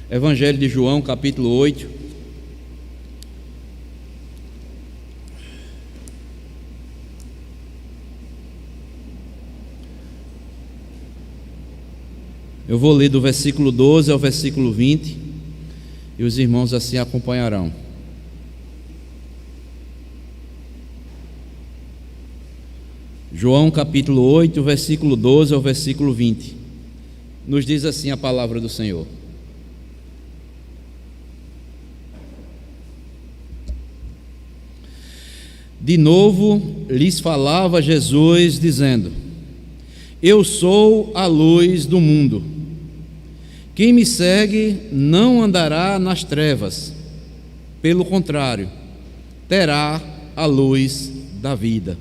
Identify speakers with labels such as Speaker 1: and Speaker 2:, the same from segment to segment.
Speaker 1: Evangelho de João, capítulo 8. Eu vou ler do versículo 12 ao versículo 20 e os irmãos assim acompanharão. João capítulo 8, versículo 12 ao versículo 20. Nos diz assim a palavra do Senhor. De novo lhes falava Jesus, dizendo: Eu sou a luz do mundo. Quem me segue não andará nas trevas, pelo contrário, terá a luz da vida.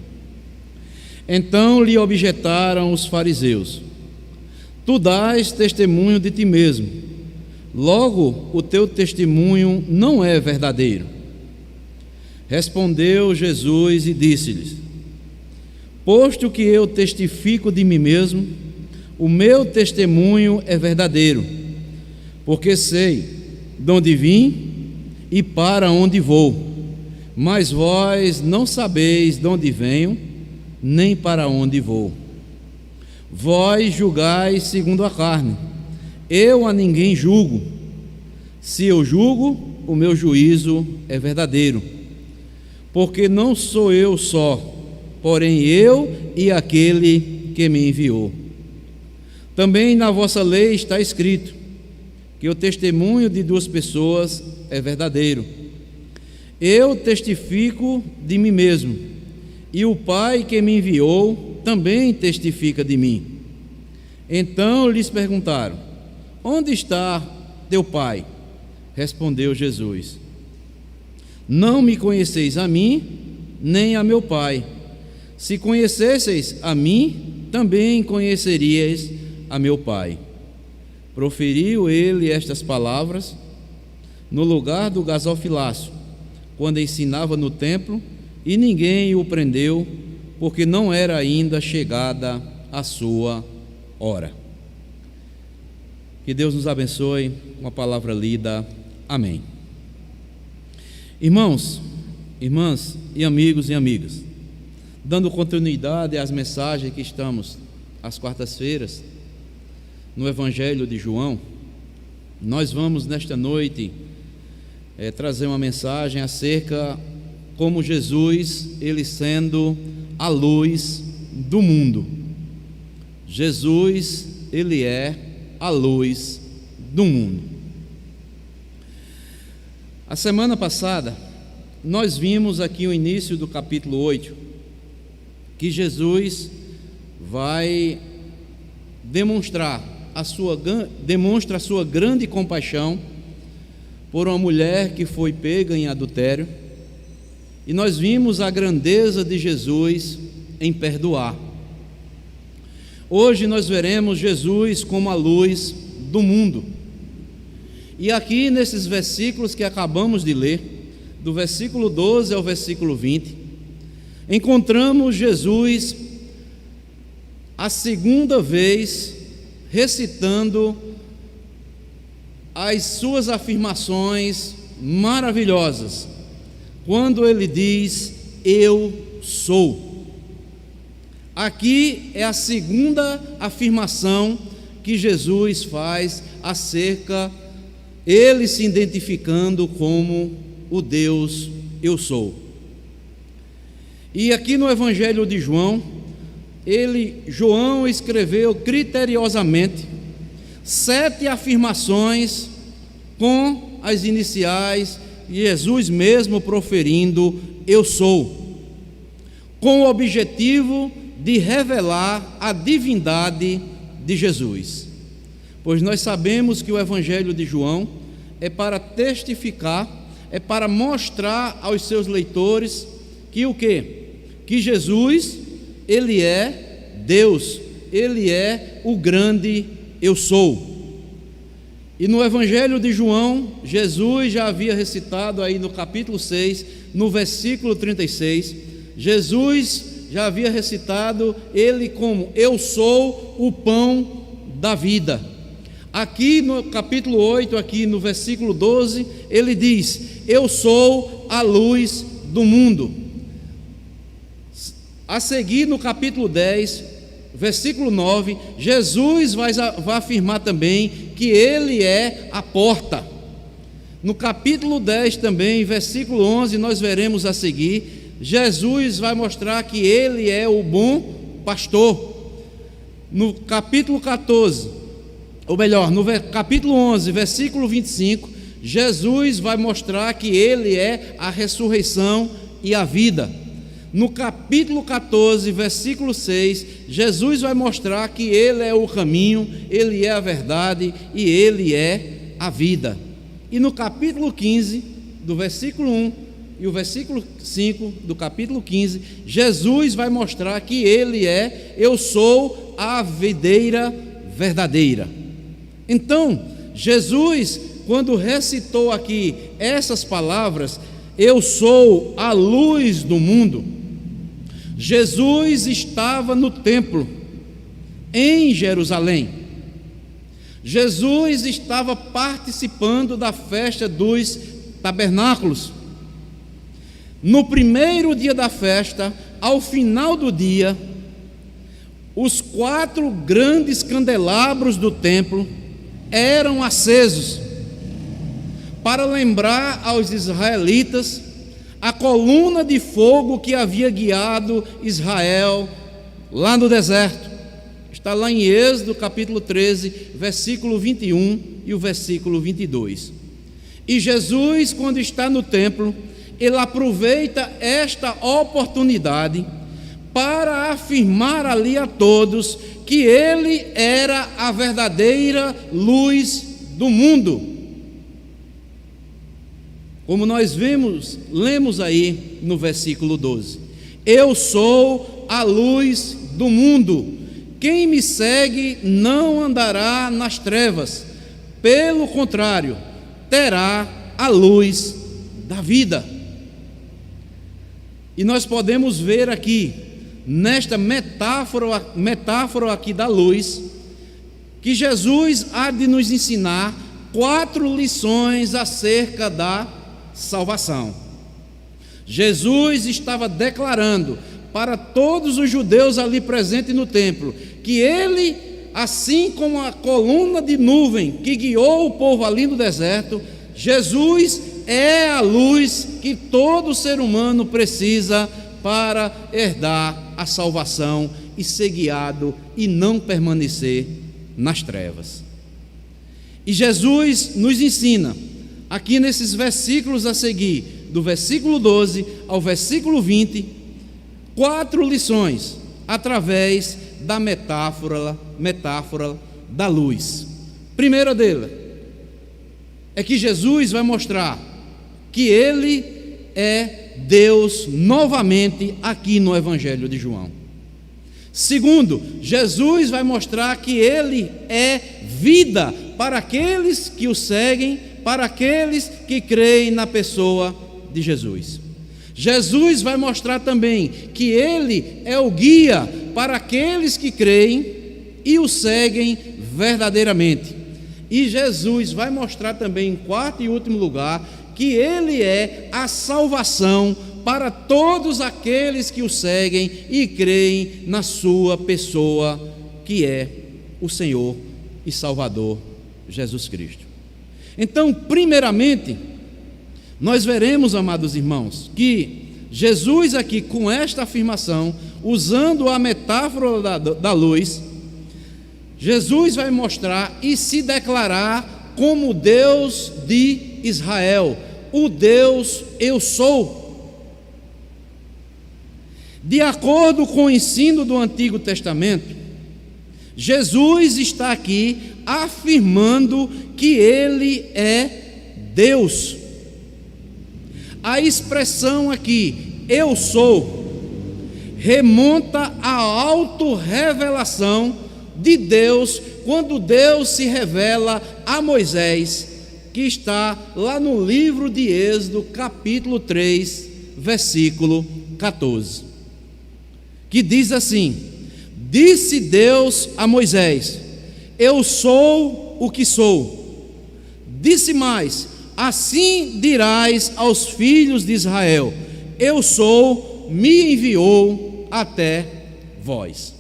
Speaker 1: Então lhe objetaram os fariseus: Tu dás testemunho de ti mesmo, logo o teu testemunho não é verdadeiro. Respondeu Jesus e disse-lhes: Posto que eu testifico de mim mesmo, o meu testemunho é verdadeiro, porque sei de onde vim e para onde vou, mas vós não sabeis de onde venho, nem para onde vou. Vós julgais segundo a carne, eu a ninguém julgo. Se eu julgo, o meu juízo é verdadeiro, porque não sou eu só, porém eu e aquele que me enviou. Também na vossa lei está escrito que o testemunho de duas pessoas é verdadeiro. Eu testifico de mim mesmo, e o Pai que me enviou também testifica de mim. Então lhes perguntaram: Onde está teu Pai? Respondeu Jesus: Não me conheceis a mim, nem a meu Pai. Se conhecesseis a mim, também conheceríeis a meu Pai. Proferiu ele estas palavras no lugar do gasofilácio, quando ensinava no templo, e ninguém o prendeu, porque não era ainda chegada a sua hora. Que Deus nos abençoe com a palavra lida. Amém. Irmãos, irmãs e amigos e amigas, dando continuidade às mensagens que estamos às quartas-feiras no Evangelho de João, nós vamos nesta noite trazer uma mensagem acerca como Jesus, ele sendo a luz do mundo. Jesus, ele é a luz do mundo. A semana passada, nós vimos aqui o início do capítulo 8, que Jesus vai demonstra a sua grande compaixão por uma mulher que foi pega em adultério, e nós vimos a grandeza de Jesus em perdoar. Hoje nós veremos Jesus como a luz do mundo. E aqui nesses versículos que acabamos de ler, do versículo 12 ao versículo 20, encontramos Jesus a segunda vez recitando as suas afirmações maravilhosas, quando ele diz: Eu sou. Aqui é a segunda afirmação que Jesus faz acerca, ele se identificando como o Deus Eu sou. E aqui no Evangelho de João, João escreveu criteriosamente 7 afirmações com as iniciais, Jesus mesmo proferindo Eu sou, com o objetivo de revelar a divindade de Jesus. Pois nós sabemos que o Evangelho de João é para testificar, é para mostrar aos seus leitores que o quê? Que Jesus, ele é Deus, ele é o grande Eu sou. E no Evangelho de João, Jesus já havia recitado aí no capítulo 6, no versículo 36, Jesus já havia recitado ele como: Eu sou o pão da vida. Aqui no capítulo 8, aqui no versículo 12, ele diz: eu sou a luz do mundo. A seguir, no capítulo 10, versículo 9, Jesus vai afirmar também que ele é a porta. No capítulo 10 também, versículo 11, nós veremos a seguir, Jesus vai mostrar que ele é o bom pastor. No capítulo 14, ou melhor, no capítulo 11, versículo 25, Jesus vai mostrar que ele é a ressurreição e a vida. No capítulo 14, versículo 6, Jesus vai mostrar que ele é o caminho, ele é a verdade e ele é a vida. E no capítulo 15, do versículo 1 e o versículo 5 do capítulo 15, Jesus vai mostrar que ele é: eu sou a videira verdadeira. Então, Jesus, quando recitou aqui essas palavras, eu sou a luz do mundo, Jesus estava no templo, em Jerusalém. Jesus estava participando da festa dos tabernáculos. No primeiro dia da festa, ao final do dia, os 4 grandes candelabros do templo eram acesos para lembrar aos israelitas a coluna de fogo que havia guiado Israel lá no deserto. Está lá em Êxodo capítulo 13, versículo 21 e o versículo 22. E Jesus, quando está no templo, ele aproveita esta oportunidade para afirmar ali a todos que ele era a verdadeira luz do mundo. Como nós lemos aí no versículo 12: eu sou a luz do mundo, quem me segue não andará nas trevas, pelo contrário, terá a luz da vida. E nós podemos ver aqui, nesta metáfora aqui da luz, que Jesus há de nos ensinar 4 lições acerca da salvação. Jesus estava declarando para todos os judeus ali presentes no templo que ele, assim como a coluna de nuvem que guiou o povo ali no deserto, Jesus é a luz que todo ser humano precisa para herdar a salvação e ser guiado e não permanecer nas trevas. E Jesus nos ensina aqui nesses versículos a seguir, do versículo 12 ao versículo 20, 4 lições através da metáfora da luz. Primeira dela é que Jesus vai mostrar que ele é Deus novamente aqui no Evangelho de João. Segundo, Jesus vai mostrar que ele é vida para aqueles que o seguem, para aqueles que creem na pessoa de Jesus. Jesus vai mostrar também que ele é o guia para aqueles que creem e o seguem verdadeiramente. E Jesus vai mostrar também, em quarto e último lugar, que ele é a salvação para todos aqueles que o seguem e creem na sua pessoa, que é o Senhor e Salvador Jesus Cristo. Então, primeiramente, nós veremos, amados irmãos, que Jesus aqui, com esta afirmação, usando a metáfora da luz, Jesus vai mostrar e se declarar como Deus de Israel, o Deus eu sou. De acordo com o ensino do Antigo Testamento, Jesus está aqui afirmando que ele é Deus. A expressão aqui, eu sou, remonta à autorrevelação de Deus, quando Deus se revela a Moisés, que está lá no livro de Êxodo, capítulo 3, versículo 14, que diz assim: disse Deus a Moisés: eu sou o que sou. Disse mais: assim dirás aos filhos de Israel: eu sou, me enviou até vós.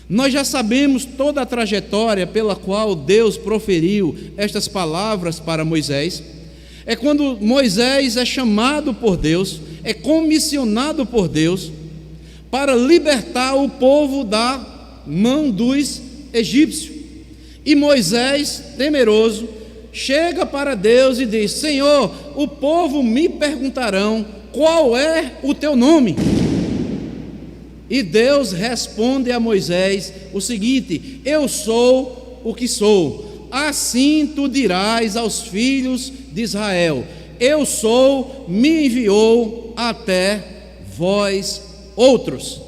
Speaker 1: Nós já sabemos toda a trajetória pela qual Deus proferiu estas palavras para Moisés. É quando Moisés é chamado por Deus, é comissionado por Deus para libertar o povo da mão dos egípcios. E Moisés, temeroso, chega para Deus e diz: Senhor, o povo me perguntarão qual é o teu nome. E Deus responde a Moisés o seguinte: eu sou o que sou. Assim tu dirás aos filhos de Israel: eu sou, me enviou até vós outros.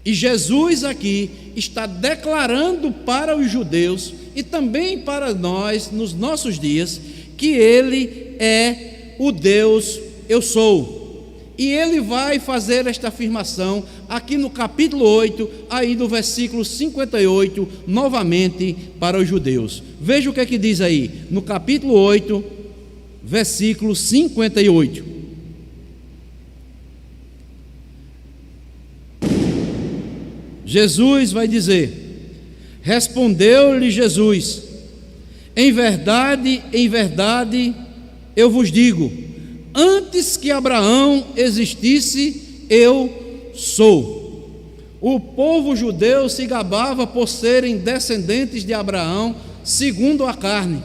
Speaker 1: E Jesus aqui está declarando para os judeus e também para nós, nos nossos dias, que Ele é o Deus eu sou. E Ele vai fazer esta afirmação aqui no capítulo 8, aí do versículo 58, novamente para os judeus. Veja o que é que diz aí, no capítulo 8, versículo 58. Jesus vai dizer: respondeu-lhe Jesus: em verdade, eu vos digo, antes que Abraão existisse, eu sou. O povo judeu se gabava por serem descendentes de Abraão segundo a carne.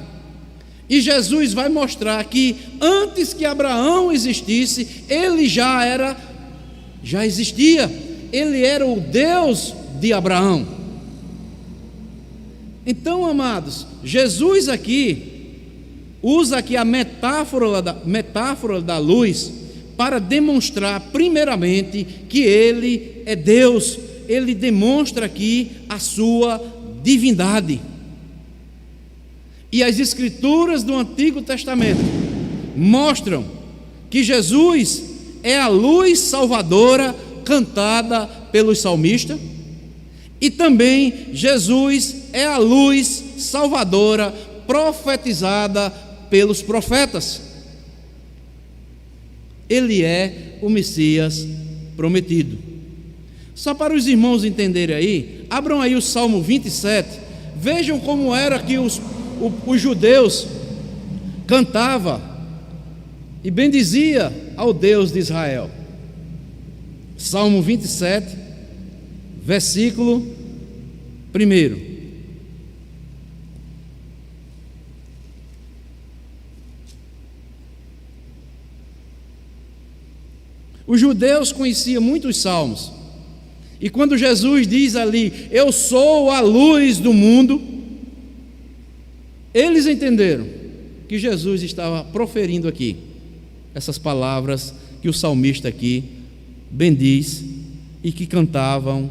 Speaker 1: E Jesus vai mostrar que antes que Abraão existisse, ele já existia. Ele era o Deus de Abraão. Então, amados, Jesus aqui usa aqui a metáfora da luz para demonstrar primeiramente que Ele é Deus. Ele demonstra aqui a sua divindade. E as escrituras do Antigo Testamento mostram que Jesus é a luz salvadora cantada pelos salmistas, e também Jesus é a luz salvadora profetizada pelos profetas. Ele é o Messias prometido. Só para os irmãos entenderem aí, abram aí o Salmo 27, vejam como era que os judeus cantavam e bendizia ao Deus de Israel. Salmo 27, versículo 1. Os judeus conheciam muitos salmos, e quando Jesus diz ali: eu sou a luz do mundo, eles entenderam que Jesus estava proferindo aqui essas palavras que o salmista aqui bendiz e que cantavam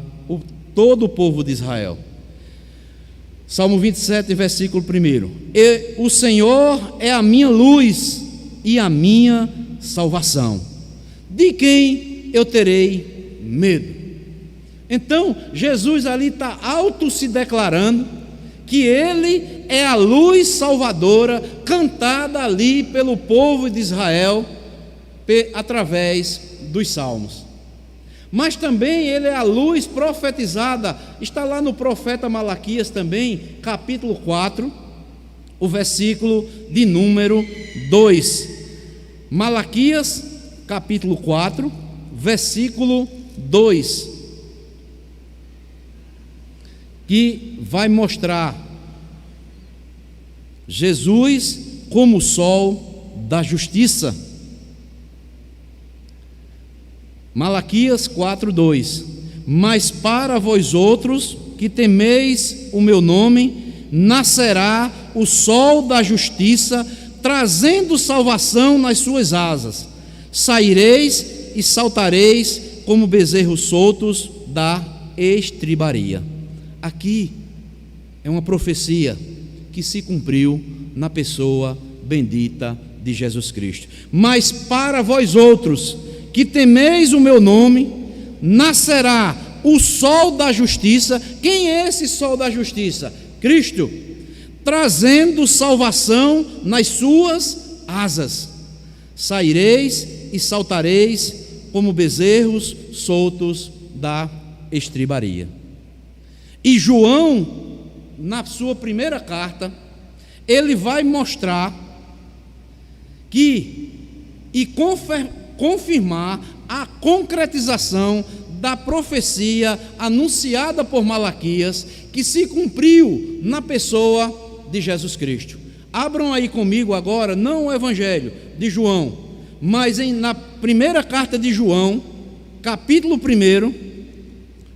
Speaker 1: todo o povo de Israel. Salmo 27, versículo 1. O Senhor é a minha luz e a minha salvação. De quem eu terei medo? Então, Jesus ali está auto se declarando que Ele é a luz salvadora cantada ali pelo povo de Israel através dos salmos. Mas também Ele é a luz profetizada, está lá no profeta Malaquias também, capítulo 4, o versículo de número 2. Malaquias, capítulo 4, versículo 2, que vai mostrar Jesus como o sol da justiça. Malaquias 4:2. Mas para vós outros que temeis o meu nome, nascerá o sol da justiça, trazendo salvação nas suas asas. Saireis e saltareis como bezerros soltos da estribaria. Aqui é uma profecia que se cumpriu na pessoa bendita de Jesus Cristo. Mas para vós outros que temeis o meu nome, nascerá o sol da justiça. Quem é esse sol da justiça? Cristo. trazendo salvação nas suas asas. Saireis e saltareis como bezerros soltos da estribaria. E João, na sua primeira carta, ele vai mostrar e confirmar a concretização da profecia anunciada por Malaquias, que se cumpriu na pessoa de Jesus Cristo. Abram aí comigo agora, não o Evangelho de João, mas na primeira carta de João, capítulo 1,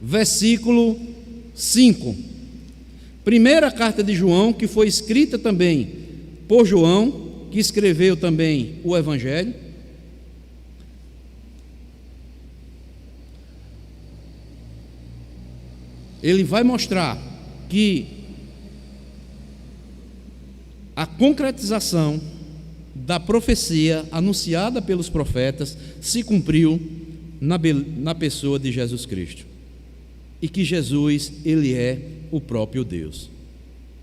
Speaker 1: versículo 5. Primeira carta de João, que foi escrita também por João, que escreveu também o Evangelho. Ele vai mostrar que a concretização da profecia anunciada pelos profetas se cumpriu na pessoa de Jesus Cristo, e que Jesus, ele é o próprio Deus,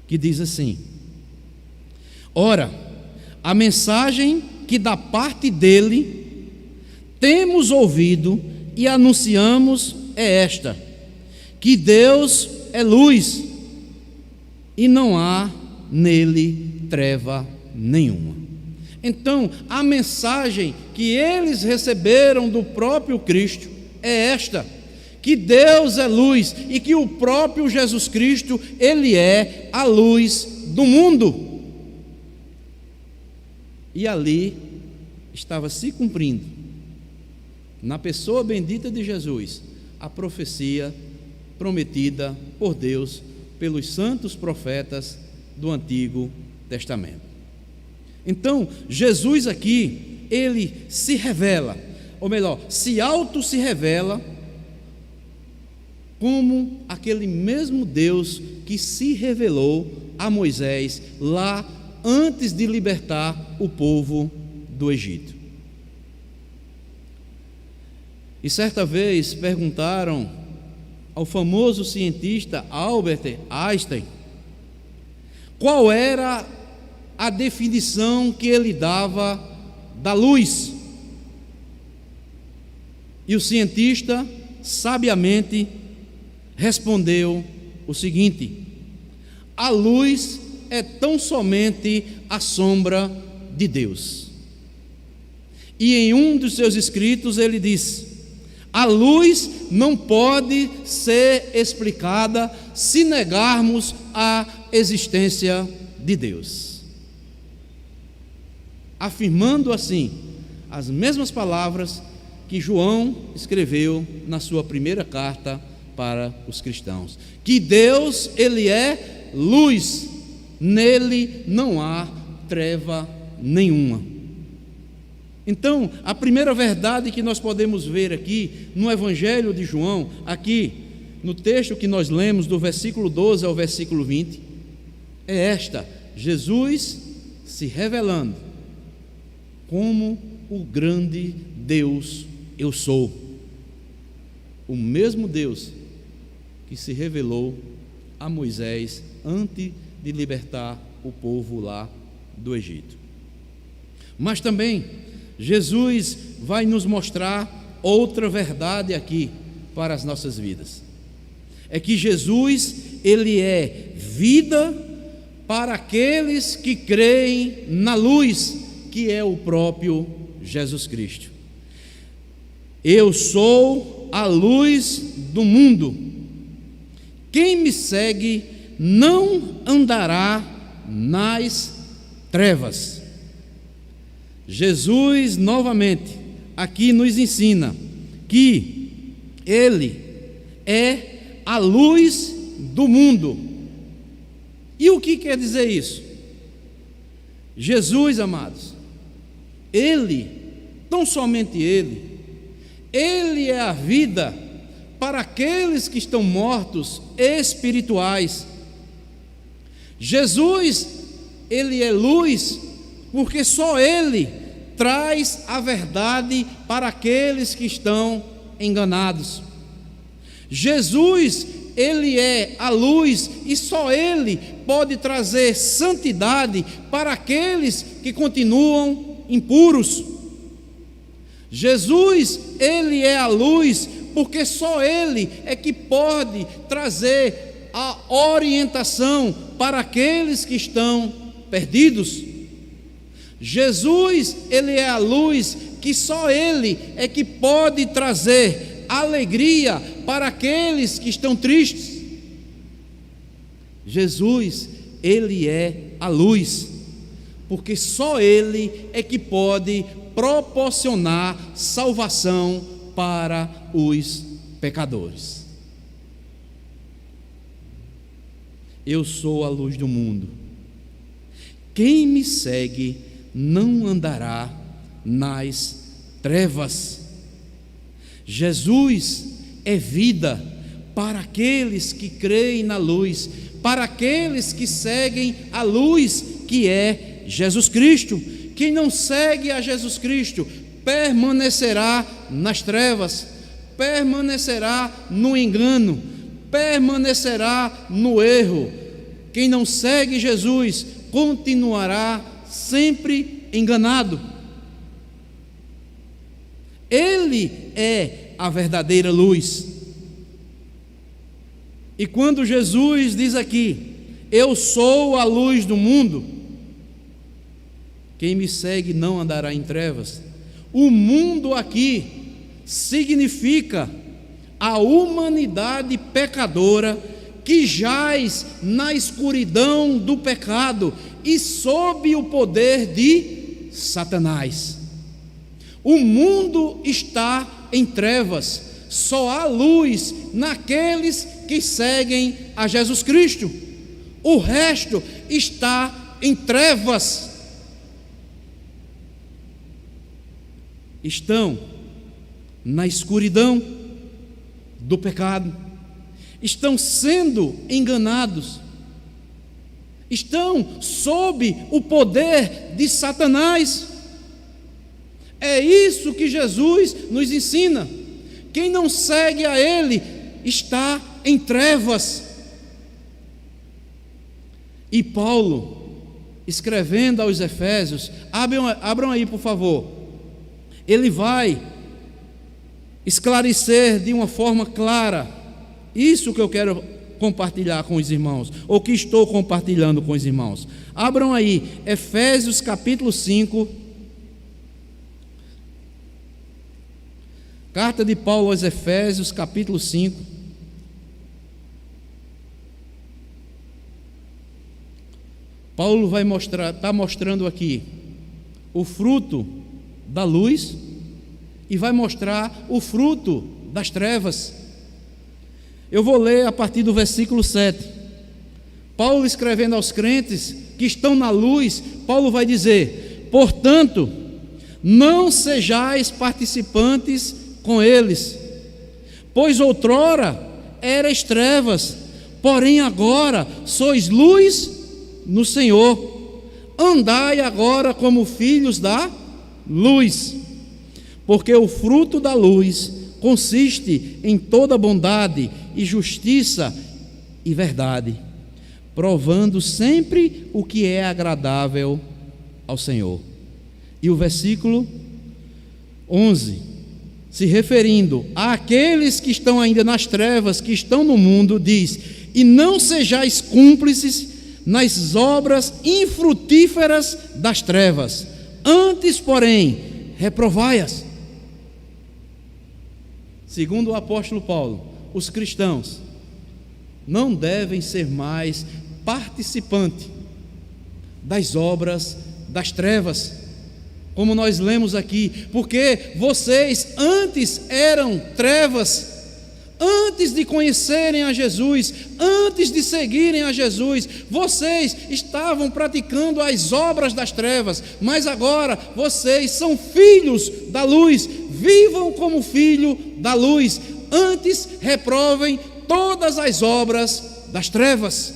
Speaker 1: que diz assim: ora, a mensagem que da parte dele temos ouvido e anunciamos é esta: que Deus é luz e não há nele treva nenhuma. Então, a mensagem que eles receberam do próprio Cristo é esta: que Deus é luz e que o próprio Jesus Cristo, ele é a luz do mundo. E ali estava se cumprindo, na pessoa bendita de Jesus, a profecia prometida por Deus pelos santos profetas do Antigo Testamento. Então, Jesus aqui, ele se revela, ou melhor, se revela como aquele mesmo Deus que se revelou a Moisés lá antes de libertar o povo do Egito. E certa vez perguntaram ao famoso cientista Albert Einstein qual era a definição que ele dava da luz. E o cientista sabiamente respondeu o seguinte: a luz é tão somente a sombra de Deus. E em um dos seus escritos ele disse: a luz não pode ser explicada se negarmos a existência de Deus. Afirmando assim as mesmas palavras que João escreveu na sua primeira carta para os cristãos: que Deus, ele é luz, nele não há treva nenhuma. Então, a primeira verdade que nós podemos ver aqui no Evangelho de João, aqui no texto que nós lemos, do versículo 12 ao versículo 20, é esta: Jesus se revelando como o grande Deus eu sou, o mesmo Deus que se revelou a Moisés antes de libertar o povo lá do Egito. Mas também Jesus vai nos mostrar outra verdade aqui para as nossas vidas. É que Jesus, ele é vida para aqueles que creem na luz, que é o próprio Jesus Cristo. Eu sou a luz do mundo. Quem me segue não andará nas trevas. Jesus, novamente, aqui nos ensina que ele é a luz do mundo. E o que quer dizer isso? Jesus, amados, ele, tão somente ele é a vida para aqueles que estão mortos espirituais. Jesus, ele é luz porque só ele traz a verdade para aqueles que estão enganados. Jesus, Ele é a luz e só Ele pode trazer santidade para aqueles que continuam impuros. Jesus, Ele é a luz, porque só Ele é que pode trazer a orientação para aqueles que estão perdidos. Jesus, Ele é a luz, que só Ele é que pode trazer alegria para aqueles que estão tristes. Jesus, Ele é a luz, porque só Ele é que pode proporcionar salvação para os pecadores. Eu sou a luz do mundo. Quem me segue não andará nas trevas. Jesus é vida para aqueles que creem na luz, para aqueles que seguem a luz que é Jesus Cristo. Quem não segue a Jesus Cristo permanecerá nas trevas, permanecerá no engano, permanecerá no erro. Quem não segue Jesus continuará sempre enganado. Ele é a verdadeira luz. E quando Jesus diz aqui: eu sou a luz do mundo, quem me segue não andará em trevas. O mundo aqui significa a humanidade pecadora que jaz na escuridão do pecado e sob o poder de Satanás. O mundo está em trevas, só há luz naqueles que seguem a Jesus Cristo. O resto está em trevas. Estão na escuridão do pecado, estão sendo enganados, estão sob o poder de Satanás. É isso que Jesus nos ensina. Quem não segue a Ele está em trevas. E Paulo, escrevendo aos Efésios, abram aí por favor, ele vai esclarecer de uma forma clara isso que eu quero compartilhar com os irmãos, ou que estou compartilhando com os irmãos. Abram aí, Efésios capítulo 5, carta de Paulo aos Efésios capítulo 5. Paulo vai está mostrando aqui o fruto da luz e vai mostrar o fruto das trevas. Eu vou ler a partir do versículo 7. Paulo escrevendo aos crentes que estão na luz, Paulo vai dizer: portanto, não sejais participantes com eles, pois outrora erais trevas, porém agora sois luz no Senhor. Andai agora como filhos da luz, porque o fruto da luz consiste em toda bondade e justiça e verdade, provando sempre o que é agradável ao Senhor. E o versículo 11, se referindo àqueles que estão ainda nas trevas, que estão no mundo, diz: e não sejais cúmplices nas obras infrutíferas das trevas, antes, porém, reprovai-as. Segundo o apóstolo Paulo, os cristãos não devem ser mais participantes das obras das trevas, como nós lemos aqui, porque vocês antes eram trevas, antes de conhecerem a Jesus, antes de seguirem a Jesus, vocês estavam praticando as obras das trevas, mas agora vocês são filhos da luz. Vivam como filho da luz, antes reprovem todas as obras das trevas.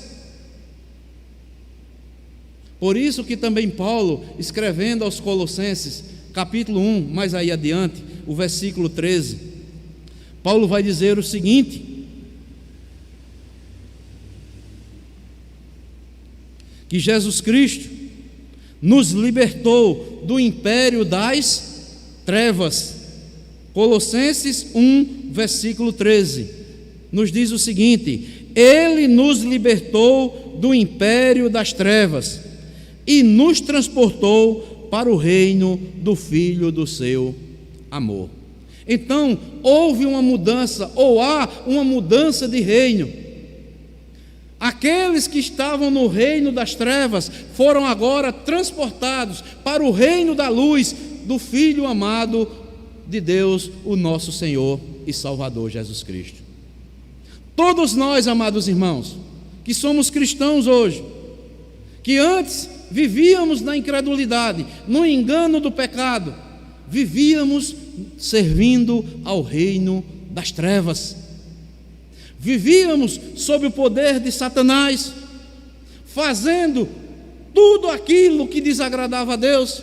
Speaker 1: Por isso que também Paulo, escrevendo aos Colossenses, capítulo 1, mais aí adiante, o versículo 13, Paulo vai dizer o seguinte: que Jesus Cristo nos libertou do império das trevas. Colossenses 1, versículo 13, nos diz o seguinte: Ele nos libertou do império das trevas e nos transportou para o reino do Filho do seu amor. Então, houve uma mudança, ou há uma mudança de reino. Aqueles que estavam no reino das trevas foram agora transportados para o reino da luz do Filho amado de Deus, o nosso Senhor e Salvador Jesus Cristo. Todos nós, amados irmãos, que somos cristãos hoje, que antes vivíamos na incredulidade, no engano do pecado, vivíamos servindo ao reino das trevas, vivíamos sob o poder de Satanás, fazendo tudo aquilo que desagradava a Deus.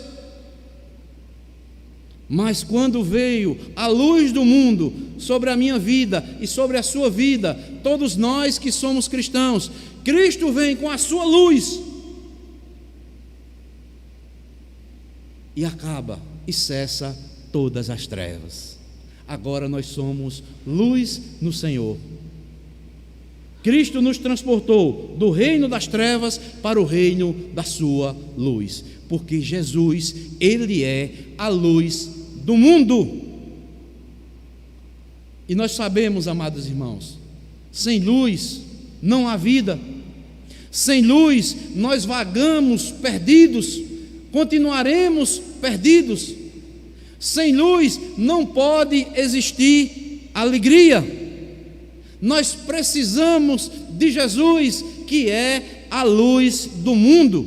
Speaker 1: Mas quando veio a luz do mundo sobre a minha vida e sobre a sua vida, todos nós que somos cristãos, Cristo vem com a sua luz e acaba e cessa todas as trevas. Agora nós somos luz no Senhor. Cristo nos transportou do reino das trevas para o reino da sua luz, porque Jesus, Ele é a luz do mundo. E nós sabemos, amados irmãos, sem luz não há vida. Sem luz nós vagamos perdidos, continuaremos perdidos. Sem luz não pode existir alegria. Nós precisamos de Jesus, que é a luz do mundo.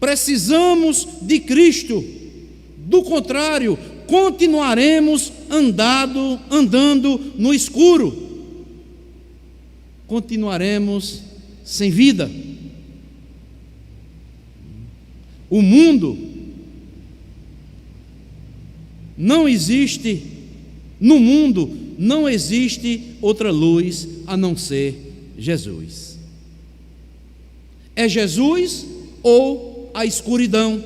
Speaker 1: Precisamos de Cristo. Do contrário, continuaremos andando no escuro. Continuaremos sem vida. O mundo não existe, no mundo não existe outra luz a não ser Jesus. É Jesus ou a escuridão.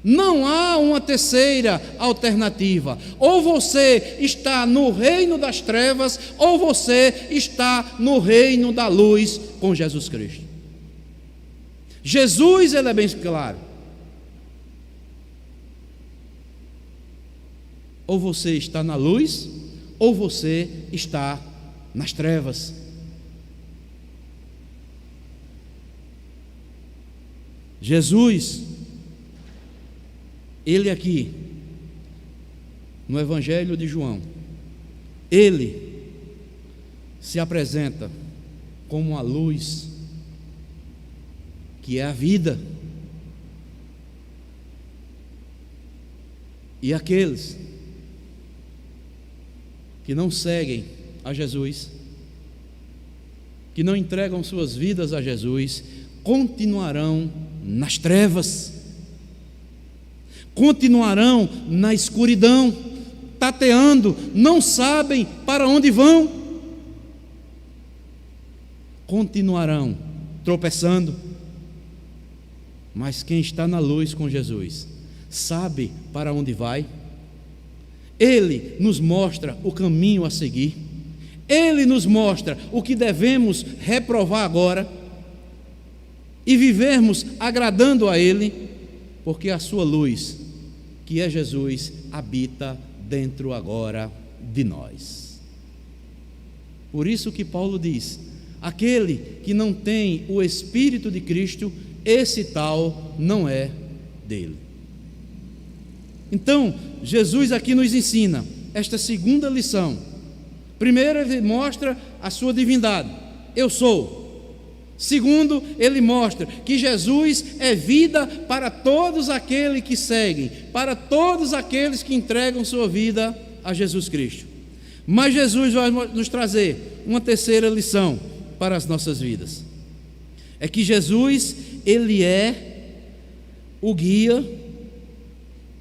Speaker 1: Não há uma terceira alternativa. Ou você está no reino das trevas, ou você está no reino da luz com Jesus Cristo. Jesus, ele é bem claro. Ou você está na luz, ou você está nas trevas. Jesus, ele aqui, no Evangelho de João, ele se apresenta como a luz, que é a vida. E aqueles que não seguem a Jesus, que não entregam suas vidas a Jesus, continuarão nas trevas, continuarão na escuridão, tateando, não sabem para onde vão, continuarão tropeçando. Mas quem está na luz com Jesus sabe para onde vai. Ele nos mostra o caminho a seguir. Ele nos mostra o que devemos reprovar agora e vivermos agradando a Ele, porque a sua luz, que é Jesus, habita dentro agora de nós. Por isso que Paulo diz: aquele que não tem o Espírito de Cristo, esse tal não é dele. Então, Jesus aqui nos ensina esta segunda lição. Primeiro, ele mostra a sua divindade: eu sou. Segundo, ele mostra que Jesus é vida para todos aqueles que seguem, para todos aqueles que entregam sua vida a Jesus Cristo. Mas Jesus vai nos trazer uma terceira lição para as nossas vidas. É que Jesus, ele é o guia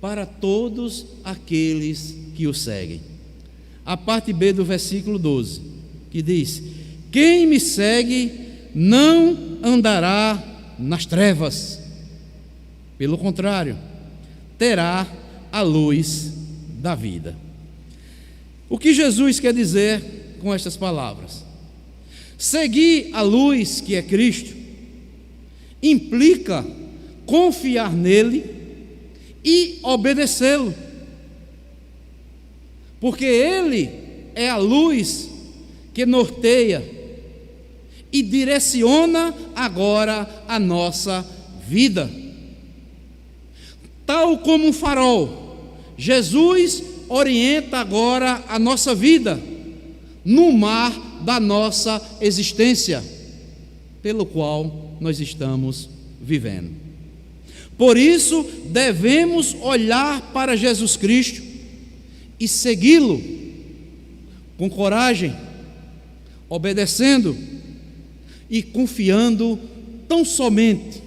Speaker 1: para todos aqueles que o seguem. A parte B do versículo 12, que diz: quem me segue não andará nas trevas. Pelo contrário, terá a luz da vida. O que Jesus quer dizer com estas palavras? Seguir a luz que é Cristo implica confiar nele e obedecê-lo, porque ele é a luz que norteia e direciona agora a nossa vida. Tal como um farol, Jesus orienta agora a nossa vida no mar da nossa existência, pelo qual nós estamos vivendo. Por isso, devemos olhar para Jesus Cristo e segui-lo com coragem, obedecendo e confiando tão somente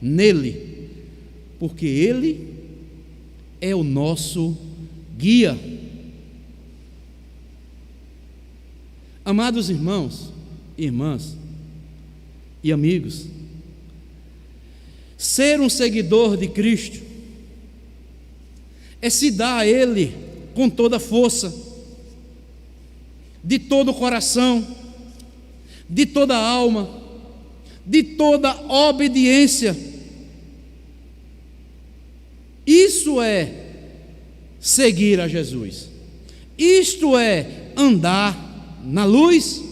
Speaker 1: nele, porque ele é o nosso guia. Amados irmãos, irmãs e amigos, ser um seguidor de Cristo é se dar a Ele com toda a força, de todo o coração, de toda a alma, de toda a obediência. Isso é seguir a Jesus. Isto é andar na luz.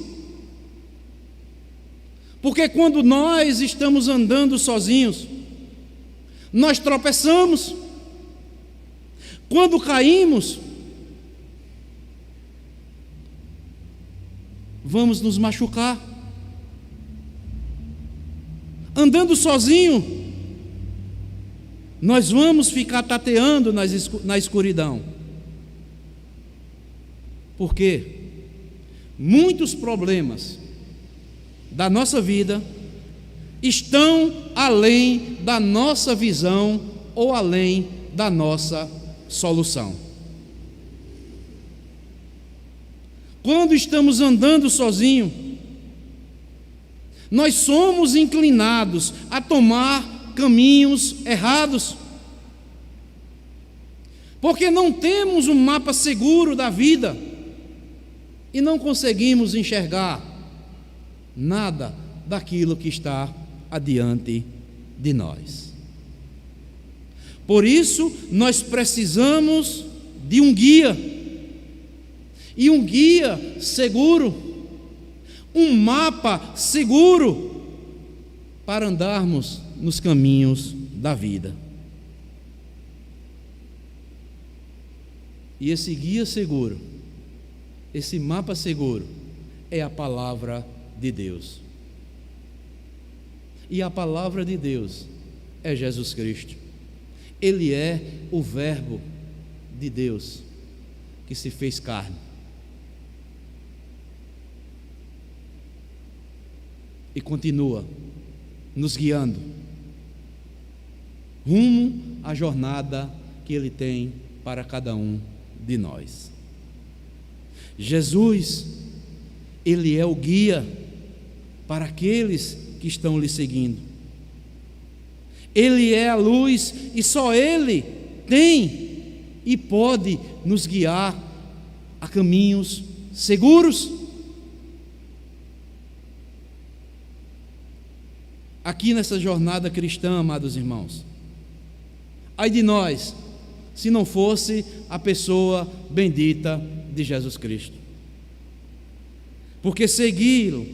Speaker 1: Porque quando nós estamos andando sozinhos, nós tropeçamos. Quando caímos, vamos nos machucar. Andando sozinho, nós vamos ficar tateando na escuridão. Porque muitos problemas da nossa vida estão além da nossa visão ou além da nossa solução. Quando estamos andando sozinho, nós somos inclinados a tomar caminhos errados, porque não temos um mapa seguro da vida e não conseguimos enxergar nada daquilo que está adiante de nós. Por isso, nós precisamos de um guia, e um guia seguro, um mapa seguro para andarmos nos caminhos da vida. E esse guia seguro, esse mapa seguro, é a palavra de Deus. E a palavra de Deus é Jesus Cristo. Ele é o Verbo de Deus que se fez carne. E continua nos guiando rumo à jornada que Ele tem para cada um de nós. Jesus, Ele é o guia para aqueles que estão lhe seguindo. Ele é a luz e só Ele tem e pode nos guiar a caminhos seguros. Aqui nessa jornada cristã, amados irmãos, ai de nós, se não fosse a pessoa bendita de Jesus Cristo. Porque segui-lo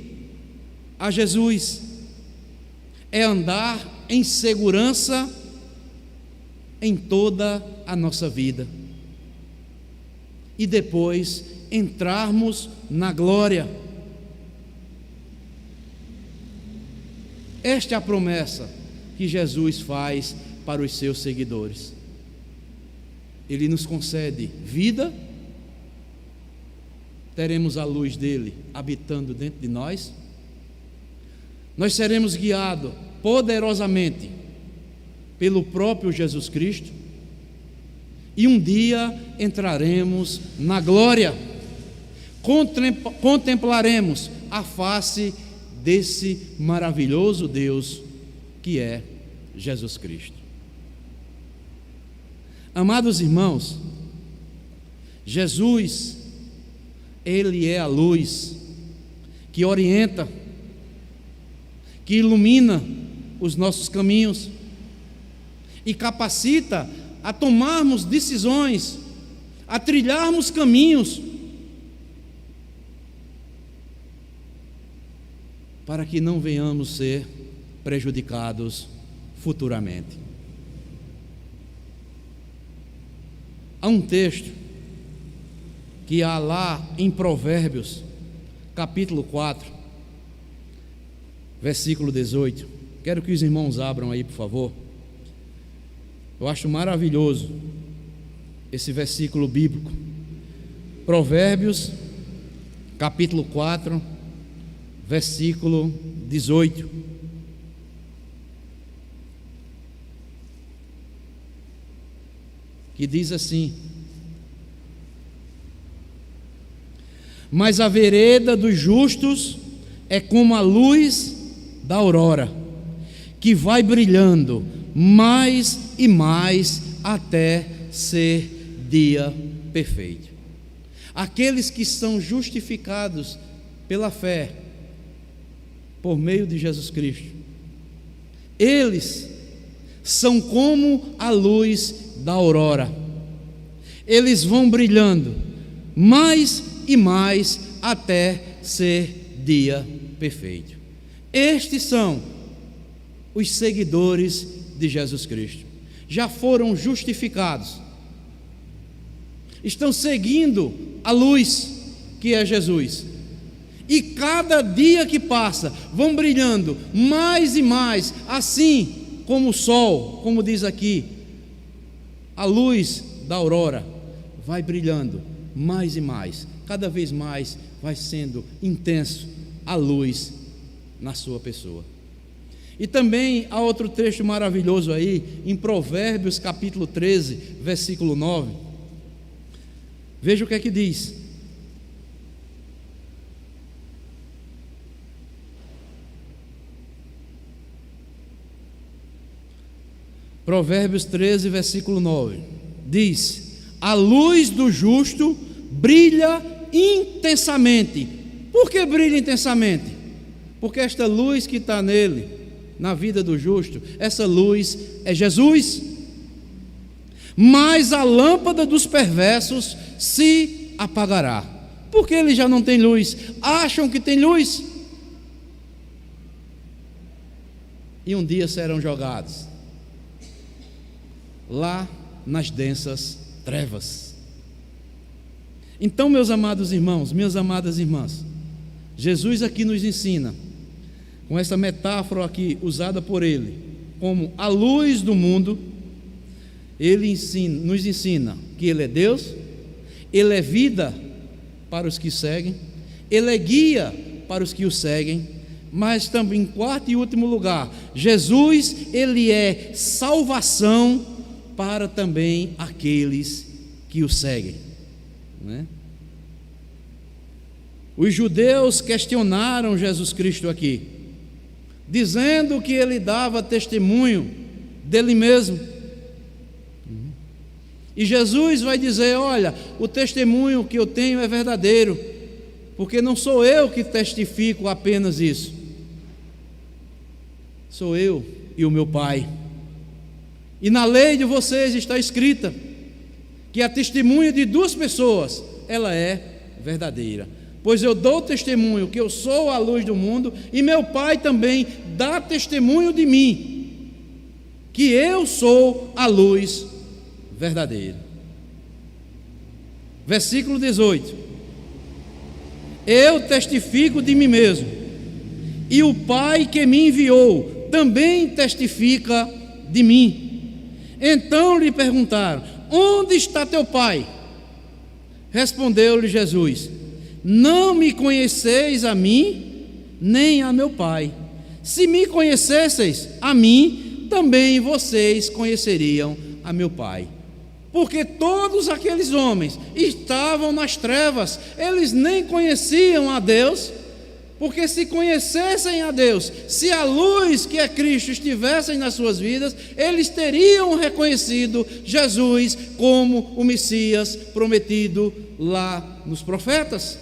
Speaker 1: a Jesus é andar em segurança em toda a nossa vida e depois entrarmos na glória. Esta é a promessa que Jesus faz para os seus seguidores. Ele nos concede vida, teremos a luz dele habitando dentro de nós, nós seremos guiados poderosamente pelo próprio Jesus Cristo, e um dia entraremos na glória, contemplaremos a face desse maravilhoso Deus que é Jesus Cristo. Amados irmãos, Jesus, Ele é a luz que orienta, que ilumina os nossos caminhos e capacita a tomarmos decisões, a trilharmos caminhos, para que não venhamos ser prejudicados futuramente. Há um texto que há lá em Provérbios, capítulo 4, versículo 18. Quero que os irmãos abram aí, por favor. Eu acho maravilhoso esse versículo bíblico. Provérbios, capítulo 4, versículo 18. Que diz assim: mas a vereda dos justos é como a luz da aurora, que vai brilhando mais e mais até ser dia perfeito. Aqueles que são justificados pela fé, por meio de Jesus Cristo, eles são como a luz da aurora. Eles vão brilhando mais e mais até ser dia perfeito. Estes são os seguidores de Jesus Cristo. Já foram justificados, estão seguindo a luz que é Jesus, e cada dia que passa vão brilhando mais e mais, assim como o sol, como diz aqui, a luz da aurora vai brilhando mais e mais, cada vez mais vai sendo intenso a luz na sua pessoa. E também há outro trecho maravilhoso aí, em Provérbios capítulo 13, versículo 9. Veja o que é que diz: Provérbios 13, versículo 9, diz: a luz do justo brilha intensamente. Por que brilha intensamente? Porque esta luz que está nele, na vida do justo, essa luz é Jesus. Mas a lâmpada dos perversos se apagará, porque eles já não têm luz, acham que tem luz, e um dia serão jogados lá nas densas trevas. Então, meus amados irmãos, minhas amadas irmãs, Jesus aqui nos ensina, com essa metáfora aqui usada por ele, como a luz do mundo, ele nos ensina que ele é Deus, ele é vida para os que seguem, ele é guia para os que o seguem, mas também, em quarto e último lugar, Jesus, ele é salvação para também aqueles que o seguem, né? Os judeus questionaram Jesus Cristo aqui, dizendo que ele dava testemunho dele mesmo. E Jesus vai dizer: olha, o testemunho que eu tenho é verdadeiro, porque não sou eu que testifico apenas isso, sou eu e o meu Pai. E na lei de vocês está escrita que a testemunha de duas pessoas, ela é verdadeira. Pois eu dou testemunho que eu sou a luz do mundo, e meu Pai também dá testemunho de mim, que eu sou a luz verdadeira. Versículo 18: eu testifico de mim mesmo, e o Pai que me enviou também testifica de mim. Então lhe perguntaram: onde está teu Pai? Respondeu-lhe Jesus: não me conheceis a mim, nem a meu Pai. Se me conhecesseis a mim, também vocês conheceriam a meu Pai. Porque todos aqueles homens estavam nas trevas, eles nem conheciam a Deus, Porque se conhecessem a Deus, se a luz que é Cristo estivessem nas suas vidas, eles teriam reconhecido Jesus como o Messias prometido lá nos profetas.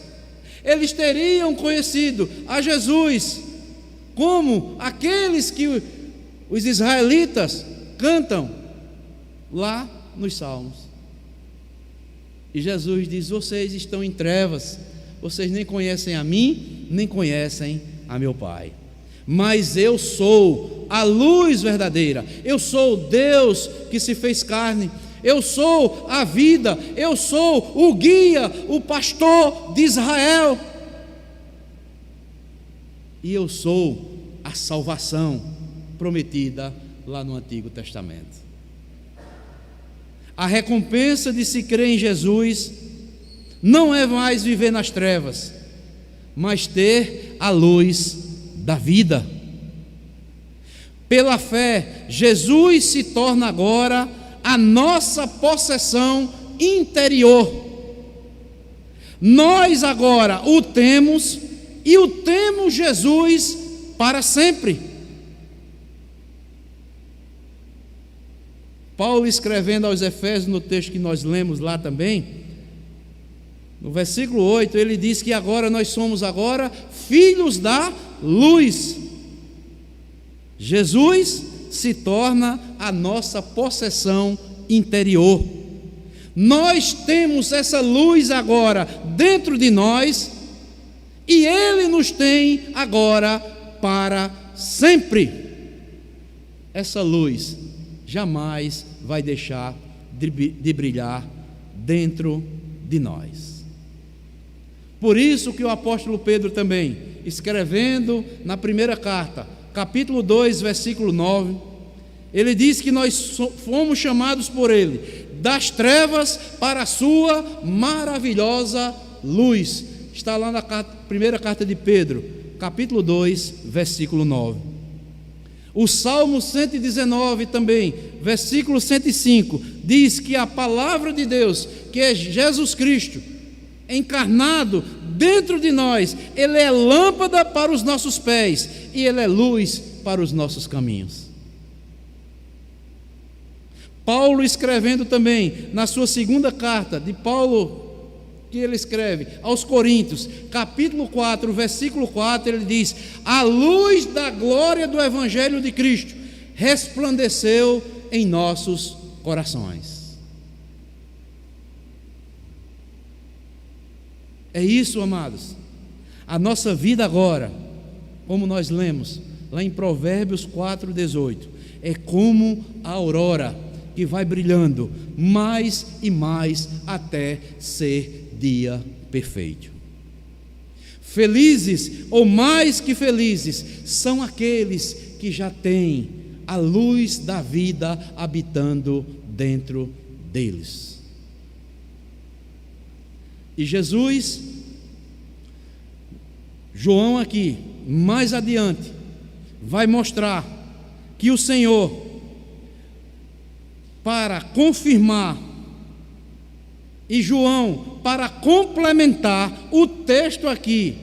Speaker 1: Eles teriam conhecido a Jesus como aqueles que os israelitas cantam lá nos Salmos. E Jesus diz: vocês estão em trevas, vocês nem conhecem a mim, nem conhecem a meu Pai. Mas eu sou a luz verdadeira, eu sou Deus que se fez carne, eu sou a vida, eu sou o guia, o pastor de Israel, e eu sou a salvação prometida lá no Antigo Testamento. A recompensa de se crer em Jesus não é mais viver nas trevas, mas ter a luz da vida. Pela fé, Jesus se torna agora a nossa possessão interior. Nós agora o temos, e o temos Jesus para sempre. Paulo, escrevendo aos Efésios, no texto que nós lemos lá também, no versículo 8, ele diz que agora nós somos agora filhos da luz. Jesus se torna a nossa possessão interior. Nós temos essa luz agora dentro de nós, e Ele nos tem agora para sempre. Essa luz jamais vai deixar de brilhar dentro de nós. Por isso que o apóstolo Pedro também, escrevendo na primeira carta, capítulo 2, versículo 9, ele diz que nós fomos chamados por Ele das trevas para a sua maravilhosa luz. Está lá na primeira carta de Pedro, capítulo 2, versículo 9. O Salmo 119 também, versículo 105, diz que a palavra de Deus, que é Jesus Cristo, encarnado dentro de nós, Ele é lâmpada para os nossos pés e Ele é luz para os nossos caminhos. Paulo, escrevendo também na sua segunda carta, de Paulo, que ele escreve aos Coríntios, capítulo 4, versículo 4, ele diz: a luz da glória do Evangelho de Cristo resplandeceu em nossos corações. É isso, amados. A nossa vida agora, como nós lemos lá em Provérbios 4:18, é como a aurora que vai brilhando mais e mais até ser dia perfeito. Felizes, ou mais que felizes, são aqueles que já têm a luz da vida habitando dentro deles. E Jesus, João aqui, mais adiante, vai mostrar que o Senhor, para confirmar, e João, para complementar o texto aqui,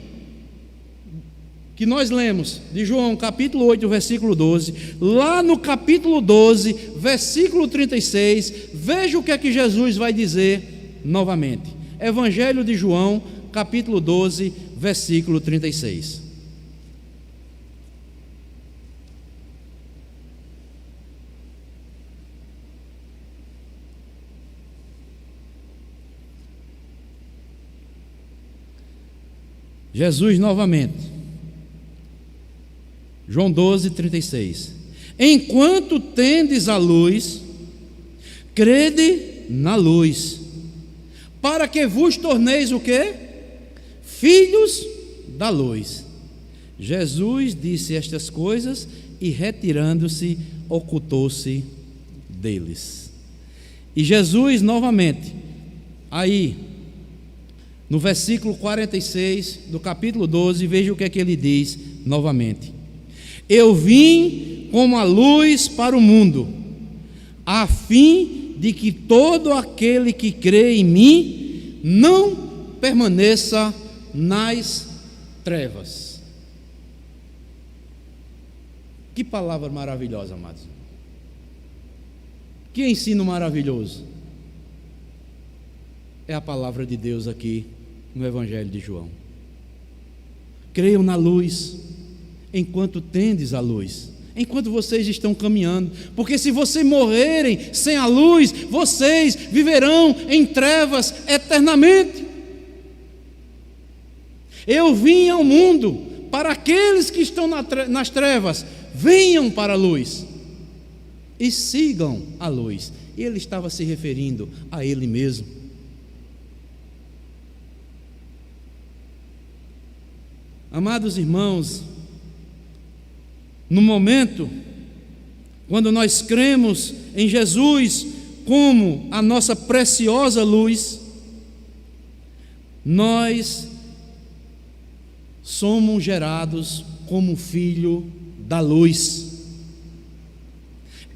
Speaker 1: que nós lemos, de João capítulo 8, versículo 12, lá no capítulo 12, versículo 36, veja o que é que Jesus vai dizer novamente. Evangelho de João, capítulo 12, versículo 36. Jesus novamente, João 12, 36. Enquanto tendes a luz, crede na luz, para que vos torneis o quê? Filhos da luz. Jesus disse estas coisas e, retirando-se, ocultou-se deles. E Jesus novamente, aí, no versículo 46 do capítulo 12, veja o que é que ele diz novamente: eu vim como a luz para o mundo, a fim de que todo aquele que crê em mim não permaneça nas trevas. Que palavra maravilhosa, amados. Que ensino maravilhoso. É a palavra de Deus aqui no Evangelho de João. Creiam na luz, enquanto tendes a luz, enquanto vocês estão caminhando, porque se vocês morrerem sem a luz, vocês viverão em trevas eternamente. Eu vim ao mundo para aqueles que estão nas trevas, venham para a luz e sigam a luz. E ele estava se referindo a ele mesmo. Amados irmãos, no momento, quando nós cremos em Jesus como a nossa preciosa luz, nós somos gerados como filho da luz.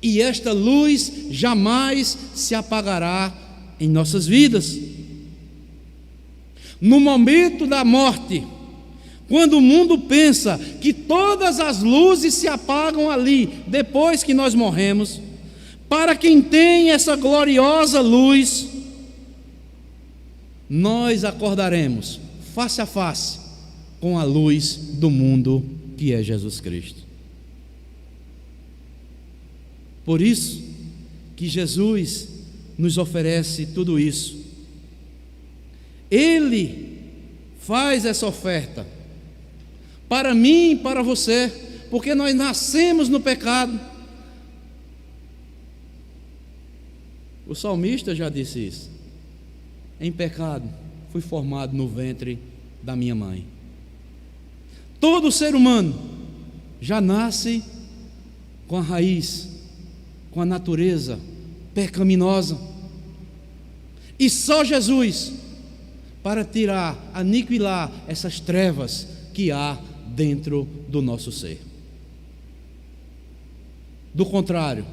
Speaker 1: E esta luz jamais se apagará em nossas vidas. No momento da morte, quando o mundo pensa que todas as luzes se apagam ali, depois que nós morremos, para quem tem essa gloriosa luz, nós acordaremos face a face com a luz do mundo, que é Jesus Cristo. Por isso que Jesus nos oferece tudo isso. Ele faz essa oferta para mim e para você, porque nós nascemos no pecado. O salmista já disse isso: em pecado fui formado no ventre da minha mãe. Todo ser humano já nasce com a raiz, com a natureza pecaminosa, e só Jesus para tirar, aniquilar essas trevas que há dentro do nosso ser. Do contrário,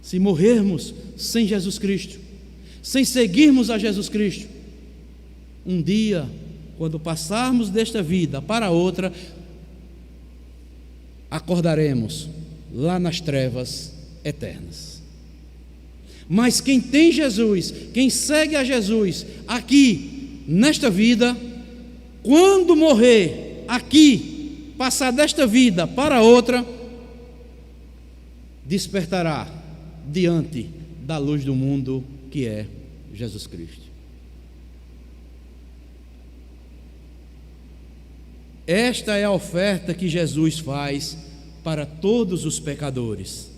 Speaker 1: se morrermos sem Jesus Cristo, sem seguirmos a Jesus Cristo, um dia, quando passarmos desta vida para outra, acordaremos lá nas trevas eternas. Mas quem tem Jesus, quem segue a Jesus aqui nesta vida, quando morrer aqui, passar desta vida para outra, despertará diante da luz do mundo, que é Jesus Cristo. Esta é a oferta que Jesus faz para todos os pecadores.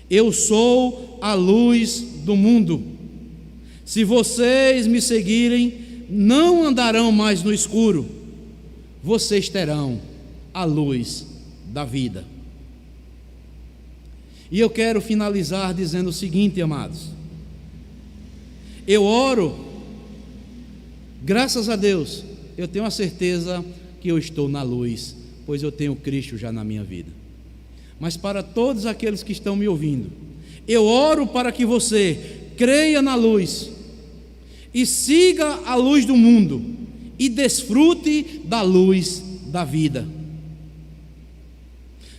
Speaker 1: Eu sou a luz do mundo. Se vocês me seguirem, não andarão mais no escuro. Vocês terão a luz da vida. E eu quero finalizar dizendo o seguinte, amados. Eu oro, graças a Deus, eu tenho a certeza que eu estou na luz, pois eu tenho Cristo já na minha vida. Mas para todos aqueles que estão me ouvindo, eu oro para que você creia na luz e siga a luz do mundo e desfrute da luz da vida.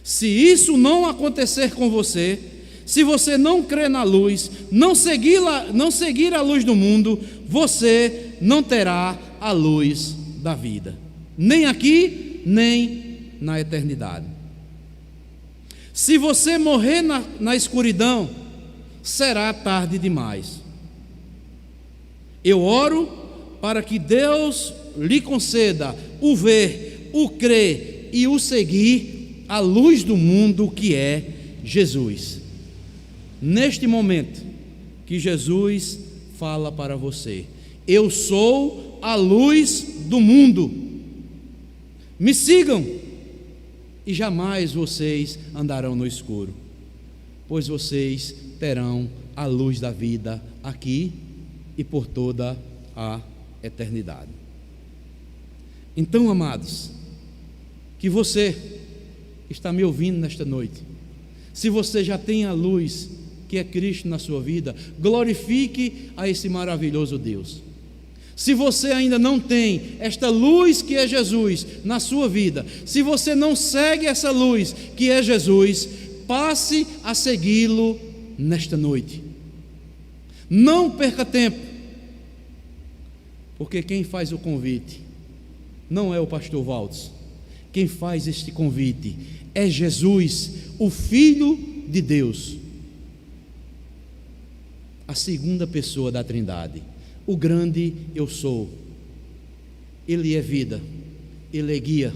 Speaker 1: Se isso não acontecer com você, se você não crer na luz, não seguir a luz do mundo, você não terá a luz da vida, nem aqui, nem na eternidade. Se você morrer na escuridão, será tarde demais. Eu oro para que Deus lhe conceda o ver, o crer e o seguir a luz do mundo, que é Jesus. Neste momento que Jesus fala para você: eu sou a luz do mundo, me sigam e jamais vocês andarão no escuro, pois vocês terão a luz da vida aqui e por toda a eternidade. Então, amados, que você está me ouvindo nesta noite, se você já tem a luz que é Cristo na sua vida, glorifique a esse maravilhoso Deus. Se você ainda não tem esta luz que é Jesus na sua vida, se você não segue essa luz que é Jesus, passe a segui-lo nesta noite. Não perca tempo, porque quem faz o convite não é o pastor Waltz. Quem faz este convite é Jesus, o Filho de Deus, a segunda pessoa da Trindade, o grande eu sou. Ele é vida, Ele é guia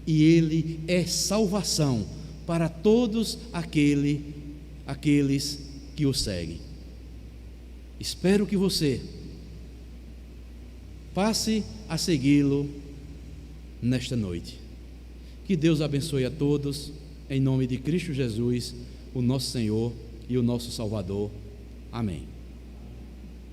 Speaker 1: e Ele é salvação para todos aqueles que o seguem. Espero que você passe a segui-lo nesta noite. Que Deus abençoe a todos, em nome de Cristo Jesus, o nosso Senhor e o nosso Salvador. Amém.